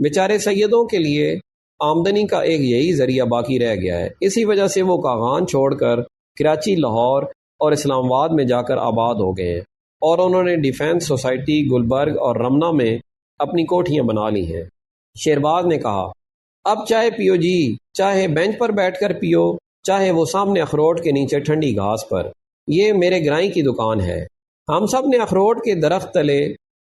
A: بیچارے سیدوں کے لیے آمدنی کا ایک یہی ذریعہ باقی رہ گیا ہے۔ اسی وجہ سے وہ کاغان چھوڑ کر کراچی، لاہور اور اسلام آباد میں جا کر آباد ہو گئے ہیں، اور انہوں نے ڈیفینس سوسائٹی، گلبرگ اور رمنہ میں اپنی کوٹھیاں بنا لی ہیں۔ شیرباز نے کہا، اب چائے پیو جی، چاہے بینچ پر بیٹھ کر پیو، چاہے وہ سامنے اخروٹ کے نیچے ٹھنڈی گھاس پر، یہ میرے گرائی کی دکان ہے۔ ہم سب نے اخروٹ کے درخت تلے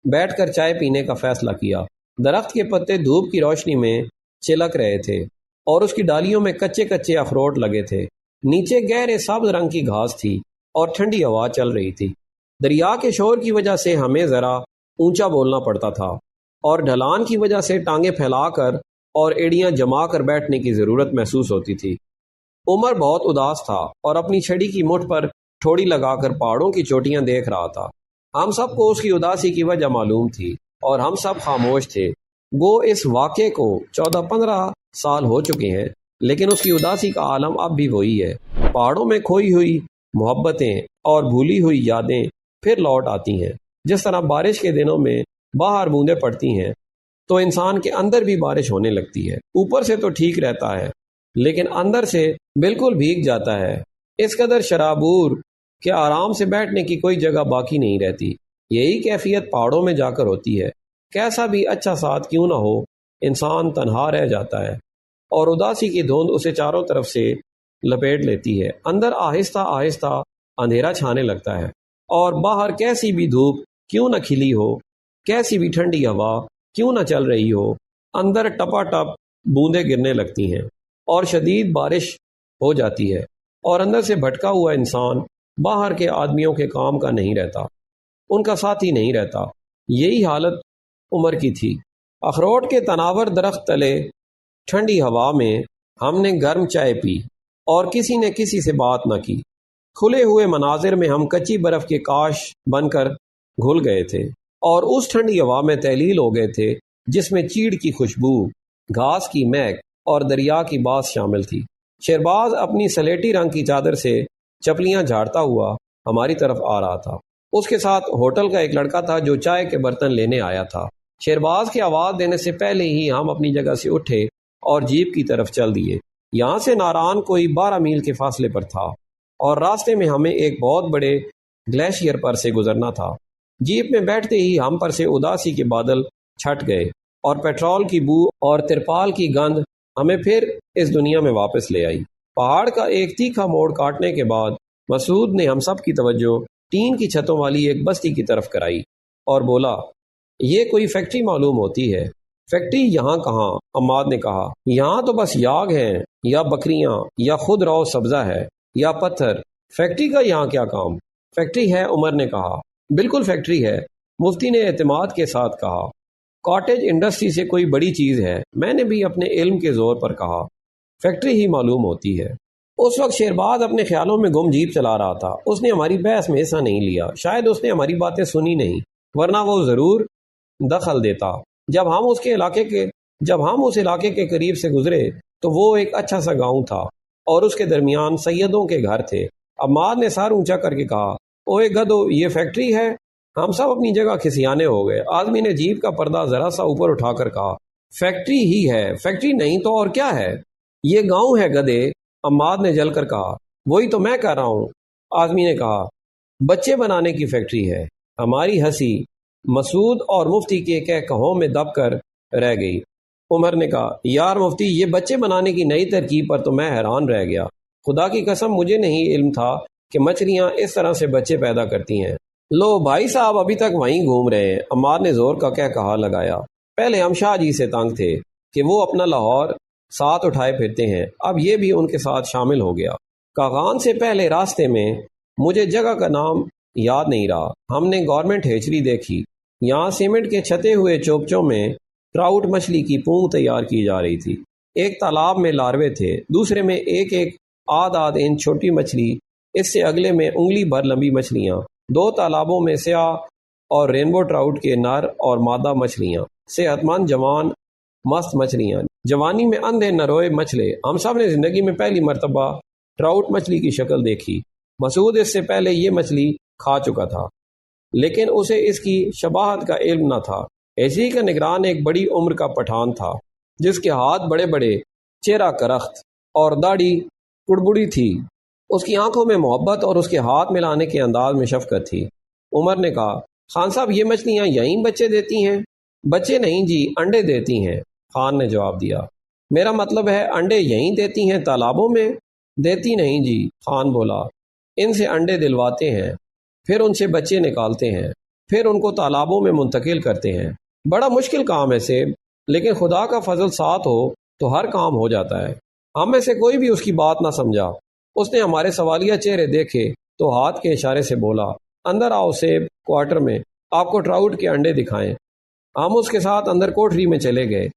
A: بیٹھ کر چائے پینے کا فیصلہ کیا۔ درخت کے پتے دھوپ کی روشنی میں چلک رہے تھے اور اس کی ڈالیوں میں کچے کچے اخروٹ لگے تھے۔ نیچے گہرے سبز رنگ کی گھاس تھی اور ٹھنڈی ہوا چل رہی تھی۔ دریا کے شور کی وجہ سے ہمیں ذرا اونچا بولنا پڑتا تھا اور ڈھلان کی وجہ سے ٹانگیں پھیلا کر اور ایڑیاں جما کر بیٹھنے کی ضرورت محسوس ہوتی تھی۔ عمر بہت اداس تھا اور اپنی چھڑی کی مٹھ پر ٹھوڑی لگا کر پہاڑوں کی چوٹیاں دیکھ رہا تھا۔ ہم سب کو اس کی اداسی کی وجہ معلوم تھی اور ہم سب خاموش تھے۔ گو اس واقعے کو 14-15 سال ہو چکے ہیں، لیکن اس کی اداسی کا عالم اب بھی وہی ہے۔ پہاڑوں میں کھوئی ہوئی محبتیں اور بھولی ہوئی یادیں پھر لوٹ آتی ہیں۔ جس طرح بارش کے دنوں میں باہر بوندیں پڑتی ہیں تو انسان کے اندر بھی بارش ہونے لگتی ہے۔ اوپر سے تو ٹھیک رہتا ہے لیکن اندر سے بالکل بھیگ جاتا ہے۔ اس قدر شرابور کہ آرام سے بیٹھنے کی کوئی جگہ باقی نہیں رہتی۔ یہی کیفیت پہاڑوں میں جا کر ہوتی ہے۔ کیسا بھی اچھا ساتھ کیوں نہ ہو، انسان تنہا رہ جاتا ہے اور اداسی کی دھند اسے چاروں طرف سے لپیٹ لیتی ہے۔ اندر آہستہ آہستہ اندھیرا چھانے لگتا ہے اور باہر کیسی بھی دھوپ کیوں نہ کھلی ہو، کیسی بھی ٹھنڈی ہوا کیوں نہ چل رہی ہو، اندر ٹپا ٹپ بوندیں گرنے لگتی ہیں اور شدید بارش ہو جاتی ہے، اور اندر سے بھٹکا ہوا انسان باہر کے آدمیوں کے کام کا نہیں رہتا، ان کا ساتھی نہیں رہتا۔ یہی حالت عمر کی تھی۔ اخروٹ کے تناور درخت تلے ٹھنڈی ہوا میں ہم نے گرم چائے پی اور کسی نے کسی سے بات نہ کی۔ کھلے ہوئے مناظر میں ہم کچی برف کے کاش بن کر گھل گئے تھے اور اس ٹھنڈی ہوا میں تحلیل ہو گئے تھے جس میں چیڑ کی خوشبو، گھاس کی مہک اور دریا کی باس شامل تھی۔ شیرباز اپنی سلیٹی رنگ کی چادر سے چپلیاں جھاڑتا ہوا ہماری طرف آ رہا تھا۔ اس کے ساتھ ہوٹل کا ایک لڑکا تھا جو چائے کے برتن لینے آیا تھا۔ شیرباز کی آواز دینے سے پہلے ہی ہم اپنی جگہ سے اٹھے اور جیپ کی طرف چل دیے۔ یہاں سے ناران کوئی 12 میل کے فاصلے پر تھا اور راستے میں ہمیں ایک بہت بڑے گلیشیئر پر سے گزرنا تھا۔ جیپ میں بیٹھتے ہی ہم پر سے اداسی کے بادل چھٹ گئے اور پیٹرول کی بو اور ترپال کی گند ہمیں پھر اس دنیا میں واپس لے آئی۔ پہاڑ کا ایک تیکھا موڑ کاٹنے کے بعد مسعود نے ہم سب کی توجہ ٹین کی چھتوں والی ایک بستی کی طرف کرائی اور بولا، یہ کوئی فیکٹری معلوم ہوتی ہے۔ فیکٹری یہاں کہاں؟ عماد نے کہا، یہاں تو بس یاگ ہیں یا بکریاں یا خود رو سبزہ ہے یا پتھر۔ فیکٹری کا یہاں کیا کام؟ فیکٹری ہے، عمر نے کہا۔ بالکل فیکٹری ہے، مفتی نے اعتماد کے ساتھ کہا۔ کاٹیج انڈسٹری سے کوئی بڑی چیز ہے، میں نے بھی اپنے علم کے زور پر کہا۔ فیکٹری ہی معلوم ہوتی ہے۔ اس وقت شیرباز اپنے خیالوں میں گم جیپ چلا رہا تھا۔ اس نے ہماری بحث میں حصہ نہیں لیا، شاید اس نے ہماری باتیں سنی نہیں، ورنہ وہ ضرور دخل دیتا۔ جب ہم اس علاقے کے قریب سے گزرے تو وہ ایک اچھا سا گاؤں تھا اور اس کے درمیان سیدوں کے گھر تھے۔ عماد نے سر اونچا کر کے کہا، اوے گدو، یہ فیکٹری ہے؟ ہم سب اپنی جگہ کھسیانے ہو گئے۔ آدمی نے جیپ کا پردہ ذرا سا اوپر اٹھا کر کہا، فیکٹری ہی ہے، فیکٹری نہیں تو اور کیا ہے؟ یہ گاؤں ہے گدے، عماد نے جل کر کہا۔ وہی تو میں کہہ رہا ہوں، آدمی نے کہا، بچے بنانے کی فیکٹری ہے۔ ہماری ہنسی مسعود اور مفتی کے کہوں میں دب کر رہ گئی۔ عمر نے کہا، یار مفتی، یہ بچے بنانے کی نئی ترکیب پر تو میں حیران رہ گیا۔ خدا کی قسم مجھے نہیں علم تھا کہ مچھلیاں اس طرح سے بچے پیدا کرتی ہیں۔ لو بھائی صاحب ابھی تک وہیں گھوم رہے ہیں، عماد نے زور کا کہا لگایا۔ پہلے ہم شاہ جی سے تنگ تھے کہ وہ اپنا لاہور ساتھ اٹھائے پھرتے ہیں، اب یہ بھی ان کے ساتھ شامل ہو گیا۔ کاغان سے پہلے راستے میں مجھے جگہ کا نام یاد نہیں رہا، ہم نے گورنمنٹ ہیچری دیکھی۔ یہاں سیمنٹ کے چھتے ہوئے چوپچوں میں ٹراؤٹ مچھلی کی پونگ تیار کی جا رہی تھی۔ ایک تالاب میں لاروے تھے، دوسرے میں ایک آدھ انچ چھوٹی مچھلی، اس سے اگلے میں انگلی بھر لمبی مچھلیاں۔ 2 تالابوں میں سیاہ اور رینبو ٹراؤٹ کے نر اور مادہ مچھلیاں، صحت مند جوان مست مچھلیاں، جوانی میں اندھے نروئے مچھلے۔ ہم سب نے زندگی میں پہلی مرتبہ ٹراؤٹ مچھلی کی شکل دیکھی۔ مسعود اس سے پہلے یہ مچھلی کھا چکا تھا لیکن اسے اس کی شباہت کا علم نہ تھا۔ ہیچری کا نگران ایک بڑی عمر کا پٹھان تھا جس کے ہاتھ بڑے بڑے، چہرہ کرخت اور داڑھی کڑبڑی تھی۔ اس کی آنکھوں میں محبت اور اس کے ہاتھ ملانے کے انداز میں شفقت تھی۔ عمر نے کہا، خان صاحب یہ مچھلیاں یہیں بچے دیتی ہیں؟ بچے نہیں جی، انڈے دیتی ہیں، خان نے جواب دیا۔ میرا مطلب ہے انڈے یہیں دیتی ہیں، تالابوں میں؟ دیتی نہیں جی، خان بولا، ان سے انڈے دلواتے ہیں، پھر ان سے بچے نکالتے ہیں، پھر ان کو تالابوں میں منتقل کرتے ہیں۔ بڑا مشکل کام ہے سیب، لیکن خدا کا فضل ساتھ ہو تو ہر کام ہو جاتا ہے۔ ہم میں سے کوئی بھی اس کی بات نہ سمجھا۔ اس نے ہمارے سوالیہ چہرے دیکھے تو ہاتھ کے اشارے سے بولا، اندر آؤ سیب، کوارٹر میں، آپ کو ٹراؤٹ کے انڈے دکھائیں۔ ہم اس کے ساتھ اندر کوٹری میں چلے گئے۔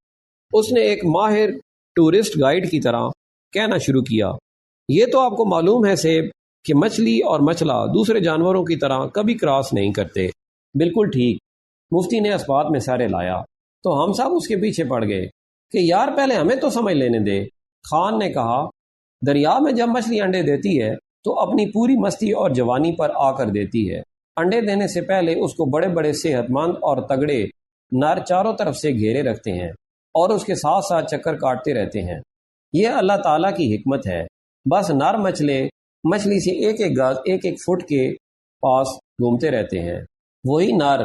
A: اس نے ایک ماہر ٹورسٹ گائیڈ کی طرح کہنا شروع کیا، یہ تو آپ کو معلوم ہے سیب کہ مچھلی اور مچھلا دوسرے جانوروں کی طرح کبھی کراس نہیں کرتے۔ بالکل ٹھیک، مفتی نے اس بات میں سر ہلایا۔ تو ہم سب اس کے پیچھے پڑ گئے کہ یار پہلے ہمیں تو سمجھ لینے دے۔ خان نے کہا، دریا میں جب مچھلی انڈے دیتی ہے تو اپنی پوری مستی اور جوانی پر آ کر دیتی ہے۔ انڈے دینے سے پہلے اس کو بڑے بڑے صحت مند اور تگڑے نر چاروں طرف سے گھیرے رکھتے ہیں اور اس کے ساتھ ساتھ چکر کاٹتے رہتے ہیں۔ یہ اللہ تعالیٰ کی حکمت ہے۔ بس نر مچھلی سے ایک ایک گز، ایک ایک فٹ کے پاس گھومتے رہتے ہیں۔ وہی نر؟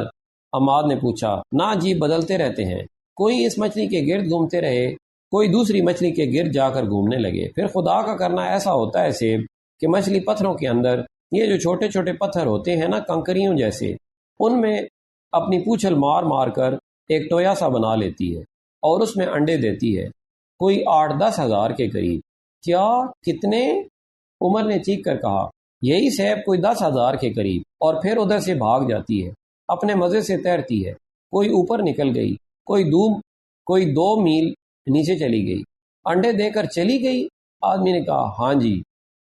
A: عماد نے پوچھا۔ نہ جی، بدلتے رہتے ہیں، کوئی اس مچھلی کے گرد گھومتے رہے، کوئی دوسری مچھلی کے گرد جا کر گھومنے لگے۔ پھر خدا کا کرنا ایسا ہوتا ہے سیب کہ مچھلی پتھروں کے اندر، یہ جو چھوٹے چھوٹے پتھر ہوتے ہیں نا، کنکریوں جیسے، ان میں اپنی پوچھل مار مار کر ایک ٹویا سا بنا لیتی ہے اور اس میں انڈے دیتی ہے، کوئی 8-10 ہزار کے قریب۔ کیا؟ کتنے؟ عمر نے چیخ کر کہا، یہی سیب، کوئی 10 ہزار کے قریب۔ اور پھر ادھر سے بھاگ جاتی ہے، اپنے مزے سے تیرتی ہے، کوئی اوپر نکل گئی، کوئی 2 میل نیچے چلی گئی۔ انڈے دے کر چلی گئی؟ آدمی نے کہا، ہاں جی۔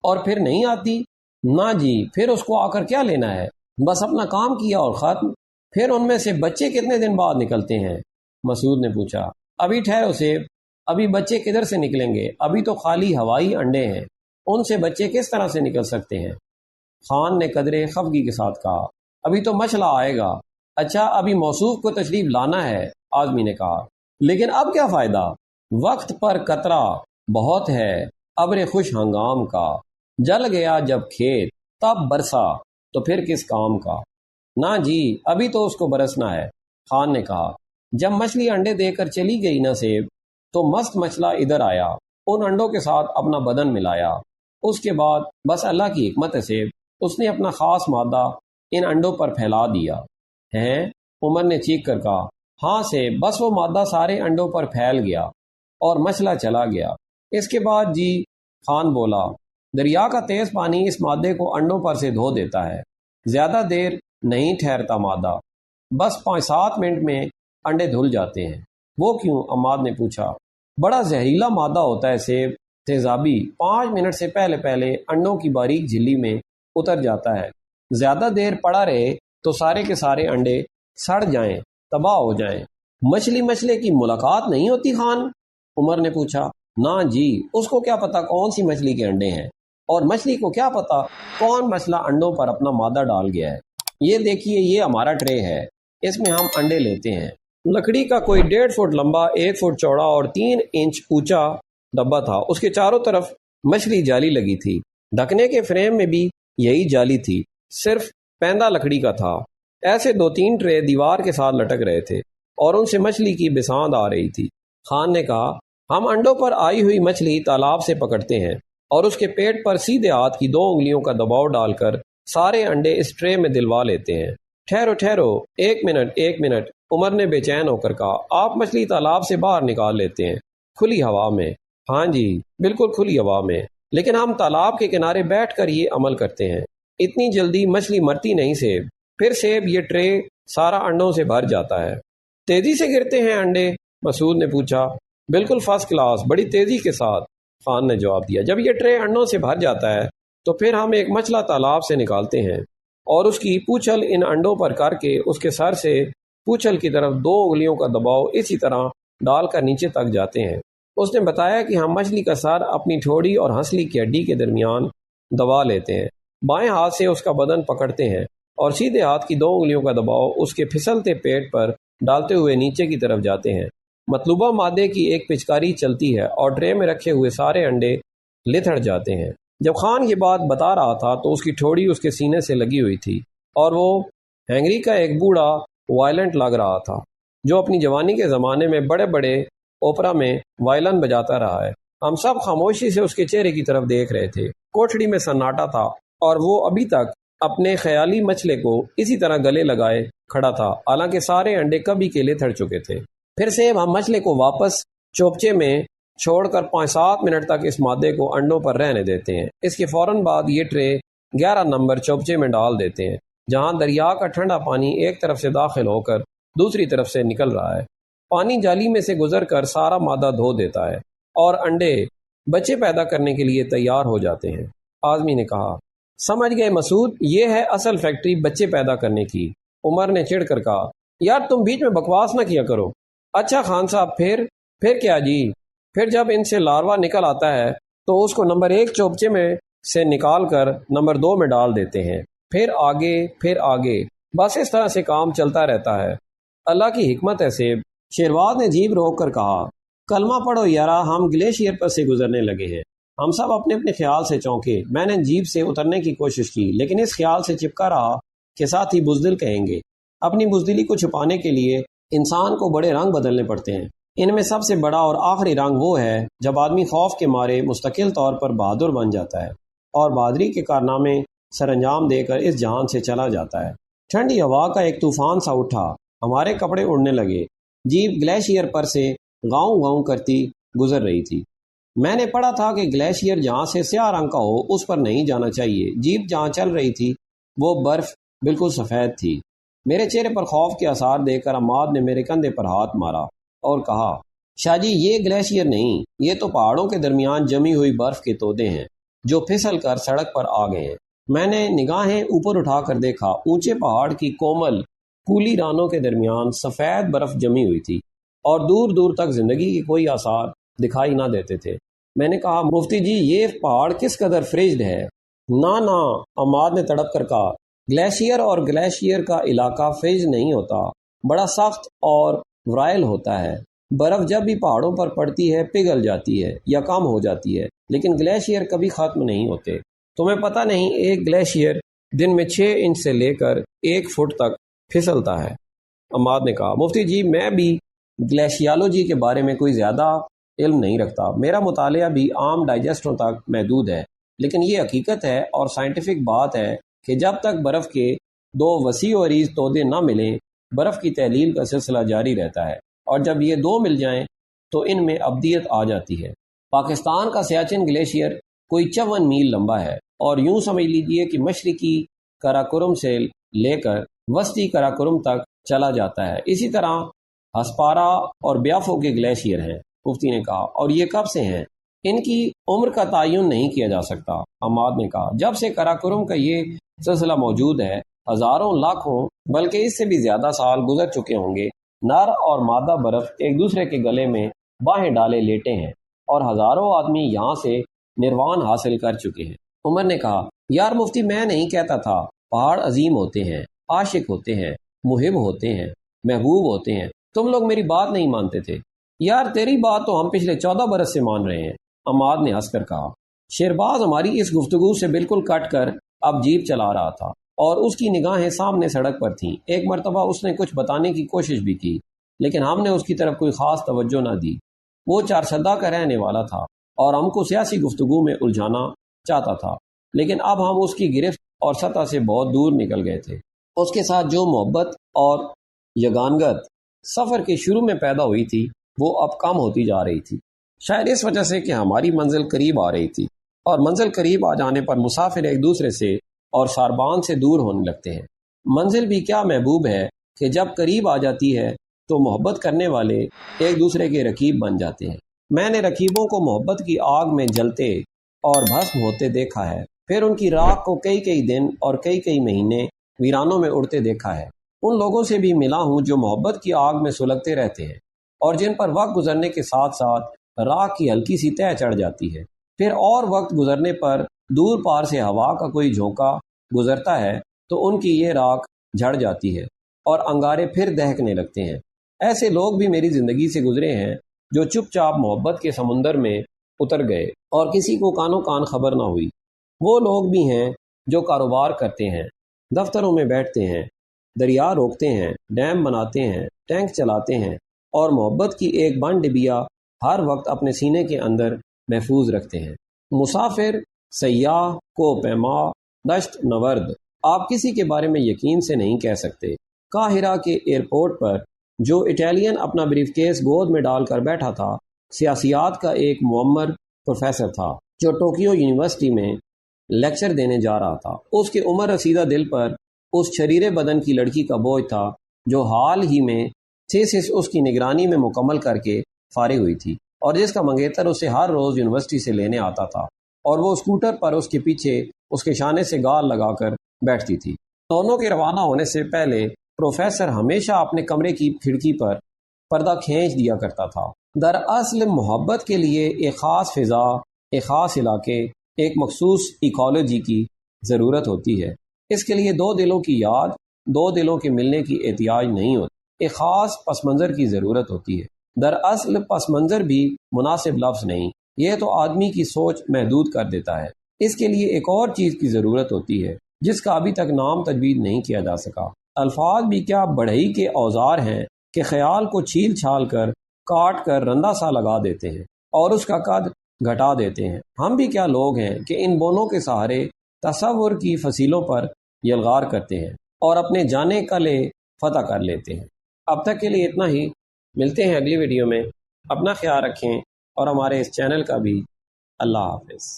A: اور پھر نہیں آتی؟ نہ جی، پھر اس کو آ کر کیا لینا ہے، بس اپنا کام کیا اور ختم۔ پھر ان میں سے بچے کتنے دن بعد نکلتے ہیں؟ مسعود نے پوچھا۔ ابھی ٹھہرو سیب، ابھی بچے کدھر سے نکلیں گے؟ ابھی تو خالی ہوائی انڈے ہیں، ان سے بچے کس طرح سے نکل سکتے ہیں؟ خان نے قدرے خفگی کے ساتھ کہا، ابھی تو مچھلا آئے گا۔ اچھا، ابھی موصوف کو تشریف لانا ہے، آدمی نے کہا، لیکن اب کیا فائدہ؟ وقت پر قطرہ بہت ہے، ابر خوش ہنگام کا، جل گیا جب کھیت تب برسا تو پھر کس کام کا؟ نہ جی، ابھی تو اس کو برسنا ہے، خان نے کہا۔ جب مچھلی انڈے دے کر چلی گئی نہ سیب، تو مست مچھلا ادھر آیا، ان انڈوں کے ساتھ اپنا بدن ملایا۔ اس کے بعد بس اللہ کی حکمت ہے سیب، اس نے اپنا خاص مادہ ان انڈوں پر پھیلا دیا۔ ہیں؟ عمر نے چیخ کر کہا، ہاں سیب، بس وہ مادہ سارے انڈوں پر پھیل گیا اور مچھلا چلا گیا۔ اس کے بعد جی، خان بولا، دریا کا تیز پانی اس مادے کو انڈوں پر سے دھو دیتا ہے، زیادہ دیر نہیں ٹھہرتا مادہ، بس 5-7 منٹ میں انڈے دھل جاتے ہیں۔ وہ کیوں؟ عماد نے پوچھا۔ بڑا زہریلا مادہ ہوتا ہے سیب، تیزابی، 5 منٹ سے پہلے انڈوں کی باریک جھلی میں اتر جاتا ہے۔ زیادہ دیر پڑا رہے تو سارے کے سارے انڈے سڑ جائیں، تباہ ہو جائیں۔ مچھلے کی ملاقات نہیں ہوتی خان؟ عمر نے پوچھا۔ نہ جی، اس کو کیا پتا کون سی مچھلی کے انڈے ہیں، اور مچھلی کو کیا پتا کون مچھلا انڈوں پر اپنا مادہ ڈال گیا ہے۔ یہ دیکھیے، یہ ہمارا ٹرے ہے، اس میں ہم انڈے لیتے ہیں۔ لکڑی کا کوئی 1.5 فٹ لمبا، 1 فٹ چوڑا اور 3 انچ اونچا ڈبہ تھا۔ اس کے چاروں طرف مچھلی جالی لگی تھی۔ ڈھکنے کے فریم میں بھی یہی جالی تھی، صرف پیندا لکڑی کا تھا۔ ایسے 2-3 ٹرے دیوار کے ساتھ لٹک رہے تھے اور ان سے مچھلی کی بساند آ رہی تھی۔ خان نے کہا، ہم انڈوں پر آئی ہوئی مچھلی تالاب سے پکڑتے ہیں اور اس کے پیٹ پر سیدھے ہاتھ کی 2 انگلیوں کا دباؤ ڈال کر سارے انڈے اس ٹرے میں دلوا لیتے ہیں۔ ٹھہرو، 1 منٹ، عمر نے بے چین ہو کر کہا، آپ مچھلی تالاب سے باہر نکال لیتے ہیں، کھلی ہوا میں؟ ہاں جی، بالکل کھلی ہوا میں، لیکن ہم تالاب کے کنارے بیٹھ کر یہ عمل کرتے ہیں۔ اتنی جلدی مچھلی مرتی نہیں سیب۔ پھر سیب، یہ ٹرے سارا انڈوں سے بھر جاتا ہے۔ تیزی سے گرتے ہیں انڈے؟ مسعود نے پوچھا۔ بالکل فرسٹ کلاس، بڑی تیزی کے ساتھ، خان نے جواب دیا۔ جب یہ ٹرے انڈوں سے بھر جاتا ہے تو پھر ہم ایک مچھلا تالاب سے نکالتے ہیں اور اس کی پوچھل ان انڈوں پر کر کے اس کے سر سے پوچھل کی طرف 2 انگلیوں کا دباؤ اسی طرح ڈال کر نیچے تک جاتے ہیں۔ اس نے بتایا کہ ہم مچھلی کا سر اپنی ٹھوڑی اور ہنسلی کی ہڈی کے درمیان دبا لیتے ہیں، بائیں ہاتھ سے اس کا بدن پکڑتے ہیں اور سیدھے ہاتھ کی 2 انگلیوں کا دباؤ اس کے پھسلتے پیٹ پر ڈالتے ہوئے نیچے کی طرف جاتے ہیں۔ مطلوبہ مادے کی ایک پچکاری چلتی ہے اور ٹرے میں رکھے ہوئے سارے انڈے لتھڑ جاتے ہیں۔ جب خان یہ بات بتا رہا تھا تو اس کی ٹھوڑی اس کے سینے سے لگی ہوئی تھی اور وہ ہینگری کا ایک بوڑھا وائلنٹ لگ رہا تھا جو اپنی جوانی کے زمانے میں بڑے بڑے اوپرا میں وائلن بجاتا رہا ہے۔ ہم سب خاموشی سے اس کے چہرے کی طرف دیکھ رہے تھے۔ کوٹھڑی میں سناٹا تھا اور وہ ابھی تک اپنے خیالی مچھلے کو اسی طرح گلے لگائے کھڑا تھا، حالانکہ سارے انڈے کبھی کے لیے تھڑ چکے تھے۔ پھر سے ہم مچھلے کو واپس چوپچے میں چھوڑ کر 5-7 منٹ تک اس مادے کو انڈوں پر رہنے دیتے ہیں۔ اس کے فوراً بعد یہ ٹرے 11 نمبر چوپچے میں ڈال دیتے ہیں، جہاں دریا کا ٹھنڈا پانی ایک طرف سے داخل ہو کر دوسری طرف سے نکل رہا ہے۔ پانی جالی میں سے گزر کر سارا مادہ دھو دیتا ہے اور انڈے بچے پیدا کرنے کے لیے تیار ہو جاتے ہیں۔ آدمی نے کہا، سمجھ گئے مسعود، یہ ہے اصل فیکٹری بچے پیدا کرنے کی۔ عمر نے چڑھ کر کہا، یار تم بیچ میں بکواس نہ کیا کرو۔ اچھا خان صاحب، پھر کیا جی؟ پھر جب ان سے لاروا نکل آتا ہے تو اس کو نمبر 1 چوپچے میں سے نکال کر نمبر 2 میں ڈال دیتے ہیں، پھر آگے، بس اس طرح سے کام چلتا رہتا ہے۔ اللہ کی حکمت ہے سیب۔ شیرواز نے جیب روک کر کہا، کلمہ پڑھو یارا، ہم گلیشیئر پر سے گزرنے لگے ہیں۔ ہم سب اپنے اپنے خیال سے چونکے۔ میں نے جیب سے اترنے کی کوشش کی، لیکن اس خیال سے چپکا رہا کہ ساتھ ہی بزدل کہیں گے۔ اپنی بزدلی کو چھپانے کے لیے انسان کو بڑے رنگ بدلنے پڑتے ہیں۔ ان میں سب سے بڑا اور آخری رنگ وہ ہے جب آدمی خوف کے مارے مستقل طور پر بہادر بن جاتا ہے اور بہادری کے کارنامے سر انجام دے کر اس جہان سے چلا جاتا ہے۔ ٹھنڈی ہوا کا ایک طوفان سا اٹھا، ہمارے کپڑے اڑنے لگے۔ جیپ گلیشیئر پر سے گاؤں گاؤں کرتی گزر رہی تھی۔ میں نے پڑھا تھا کہ گلیشیئر جہاں سے سیاہ رنگ کا ہو اس پر نہیں جانا چاہیے۔ جیپ جہاں چل رہی تھی وہ برف بالکل سفید تھی۔ میرے چہرے پر خوف کے آثار دیکھ کر عماد نے میرے کندھے پر ہاتھ مارا اور کہا، شاہ جی یہ گلیشیئر نہیں، یہ تو پہاڑوں کے درمیان جمی ہوئی برف کے تودے ہیں جو پھسل کر سڑک پر آ گئے ہیں۔ میں نے نگاہیں اوپر اٹھا کر دیکھا، اونچے پہاڑ کی کومل کولی رانوں کے درمیان سفید برف جمی ہوئی تھی اور دور دور تک زندگی کے کوئی آثار دکھائی نہ دیتے تھے۔ میں نے کہا، مفتی جی یہ پہاڑ کس قدر فریزڈ ہے۔ نہ عماد نے تڑپ کر کہا، گلیشیئر اور گلیشیئر کا علاقہ فریز نہیں ہوتا، بڑا سخت اور ورائل ہوتا ہے۔ برف جب بھی پہاڑوں پر پڑتی ہے پگھل جاتی ہے یا کم ہو جاتی ہے، لیکن گلیشیئر کبھی ختم نہیں ہوتے۔ تمہیں پتہ نہیں ایک گلیشیئر دن میں 6 انچ سے لے کر 1 فٹ تک پھسلتا ہے۔ عماد نے کہا، مفتی جی میں بھی گلیشیالوجی کے بارے میں کوئی زیادہ علم نہیں رکھتا، میرا مطالعہ بھی عام ڈائجسٹوں تک محدود ہے، لیکن یہ حقیقت ہے اور سائنٹیفک بات ہے کہ جب تک برف کے 2 وسیع و عریض تودے نہ ملیں برف کی تحلیل کا سلسلہ جاری رہتا ہے، اور جب یہ 2 مل جائیں تو ان میں ابدیت آ جاتی ہے۔ پاکستان کا سیاچن گلیشیئر کوئی 54 میل لمبا ہے اور یوں سمجھ لیجئے کہ مشرقی کراکورم سے لے کر وسطی کراکورم تک چلا جاتا ہے۔ اسی طرح ہسپارا اور بیافو کے گلیشیئر ہیں، مفتی نے کہا، اور یہ کب سے ہیں؟ ان کی عمر کا تعین نہیں کیا جا سکتا، عماد نے کہا۔ جب سے کراکورم کا یہ سلسلہ موجود ہے ہزاروں لاکھوں بلکہ اس سے بھی زیادہ سال گزر چکے ہوں گے۔ نر اور مادہ برف ایک دوسرے کے گلے میں باہیں ڈالے لیٹے ہیں اور ہزاروں آدمی یہاں سے نروان حاصل کر چکے ہیں۔ عمر نے کہا، یار مفتی میں نہیں کہتا تھا، پہاڑ عظیم ہوتے ہیں، عاشق ہوتے ہیں، محب ہوتے ہیں، محبوب ہوتے ہیں، تم لوگ میری بات نہیں مانتے تھے۔ یار تیری بات تو ہم پچھلے 14 برس سے مان رہے ہیں، عماد نے ہنس کر کہا۔ شیرباز ہماری اس گفتگو سے بالکل کٹ کر اب جیپ چلا رہا تھا اور اس کی نگاہیں سامنے سڑک پر تھیں۔ ایک مرتبہ اس نے کچھ بتانے کی کوشش بھی کی، لیکن ہم نے اس کی طرف کوئی خاص توجہ نہ دی۔ وہ چارسدہ کا رہنے والا تھا اور ہم کو سیاسی گفتگو میں الجھانا چاہتا تھا، لیکن اب ہم اس کی گرفت اور سطح سے بہت دور نکل گئے تھے۔ اس کے ساتھ جو محبت اور یگانگت سفر کے شروع میں پیدا ہوئی تھی وہ اب کم ہوتی جا رہی تھی، شاید اس وجہ سے کہ ہماری منزل قریب آ رہی تھی، اور منزل قریب آ جانے پر مسافر ایک دوسرے سے اور ساربان سے دور ہونے لگتے ہیں۔ منزل بھی کیا محبوب ہے کہ جب قریب آ جاتی ہے تو محبت کرنے والے ایک دوسرے کے رقیب بن جاتے ہیں۔ میں نے رقیبوں کو محبت کی آگ میں جلتے اور بھسم ہوتے دیکھا ہے، پھر ان کی راکھ کو کئی دن اور کئی مہینے ویرانوں میں اڑتے دیکھا ہے۔ ان لوگوں سے بھی ملا ہوں جو محبت کی آگ میں سلگتے رہتے ہیں اور جن پر وقت گزرنے کے ساتھ ساتھ راکھ کی ہلکی سی تہ چڑھ جاتی ہے، پھر اور وقت گزرنے پر دور پار سے ہوا کا کوئی جھونکا گزرتا ہے تو ان کی یہ راکھ جھڑ جاتی ہے اور انگارے پھر دہکنے لگتے ہیں ایسے لوگ بھی میری زندگی سے گزرے ہیں جو چپ چاپ محبت کے سمندر میں اتر گئے اور کسی کو کانوں کان خبر نہ ہوئی۔ وہ لوگ بھی ہیں جو کاروبار کرتے ہیں، دفتروں میں بیٹھتے ہیں، دریا روکتے ہیں، ڈیم بناتے ہیں، ٹینک چلاتے ہیں اور محبت کی ایک بند ڈبیا ہر وقت اپنے سینے کے اندر محفوظ رکھتے ہیں۔ مسافر، سیاح، کو پیما، دشت نورد، آپ کسی کے بارے میں یقین سے نہیں کہہ سکتے۔ قاہرہ کے ایئرپورٹ پر جو اٹالین اپنا بریف کیس گود میں ڈال کر بیٹھا تھا، سیاسیات کا ایک معمر پروفیسر تھا جو ٹوکیو یونیورسٹی میں لیکچر دینے جا رہا تھا۔ اس کے عمر رسیدہ دل پر اس شریرے بدن کی لڑکی کا بوجھ تھا جو حال ہی میں تھیسس اس کی نگرانی میں مکمل کر کے فارغ ہوئی تھی، اور جس کا منگیتر اسے ہر روز یونیورسٹی سے لینے آتا تھا، اور وہ اسکوٹر پر اس کے پیچھے اس کے شانے سے گال لگا کر بیٹھتی تھی۔ دونوں کے روانہ ہونے سے پہلے پروفیسر ہمیشہ اپنے کمرے کی کھڑکی پر پردہ کھینچ دیا کرتا تھا۔ دراصل محبت کے لیے ایک خاص فضا، ایک خاص علاقے، ایک مخصوص ایکالوجی کی ضرورت ہوتی ہے۔ اس کے لیے دو دلوں کی یاد، دو دلوں کے ملنے کی احتیاج نہیں ہوتی، ایک خاص پس منظر کی ضرورت ہوتی ہے۔ دراصل پس منظر بھی مناسب لفظ نہیں، یہ تو آدمی کی سوچ محدود کر دیتا ہے۔ اس کے لیے ایک اور چیز کی ضرورت ہوتی ہے جس کا ابھی تک نام تجوید نہیں کیا جا سکا۔ الفاظ بھی کیا بڑھئی کے اوزار ہیں کہ خیال کو چھیل چھال کر، کاٹ کر رندہ سا لگا دیتے ہیں اور اس کا قد گھٹا دیتے ہیں۔ ہم بھی کیا لوگ ہیں کہ ان بونوں کے سہارے تصور کی فصیلوں پر یلغار کرتے ہیں اور اپنے جانے کلے فتح کر لیتے ہیں۔ اب تک کے لیے اتنا ہی، ملتے ہیں اگلی ویڈیو میں۔ اپنا خیال رکھیں اور ہمارے اس چینل کا بھی۔ اللہ حافظ۔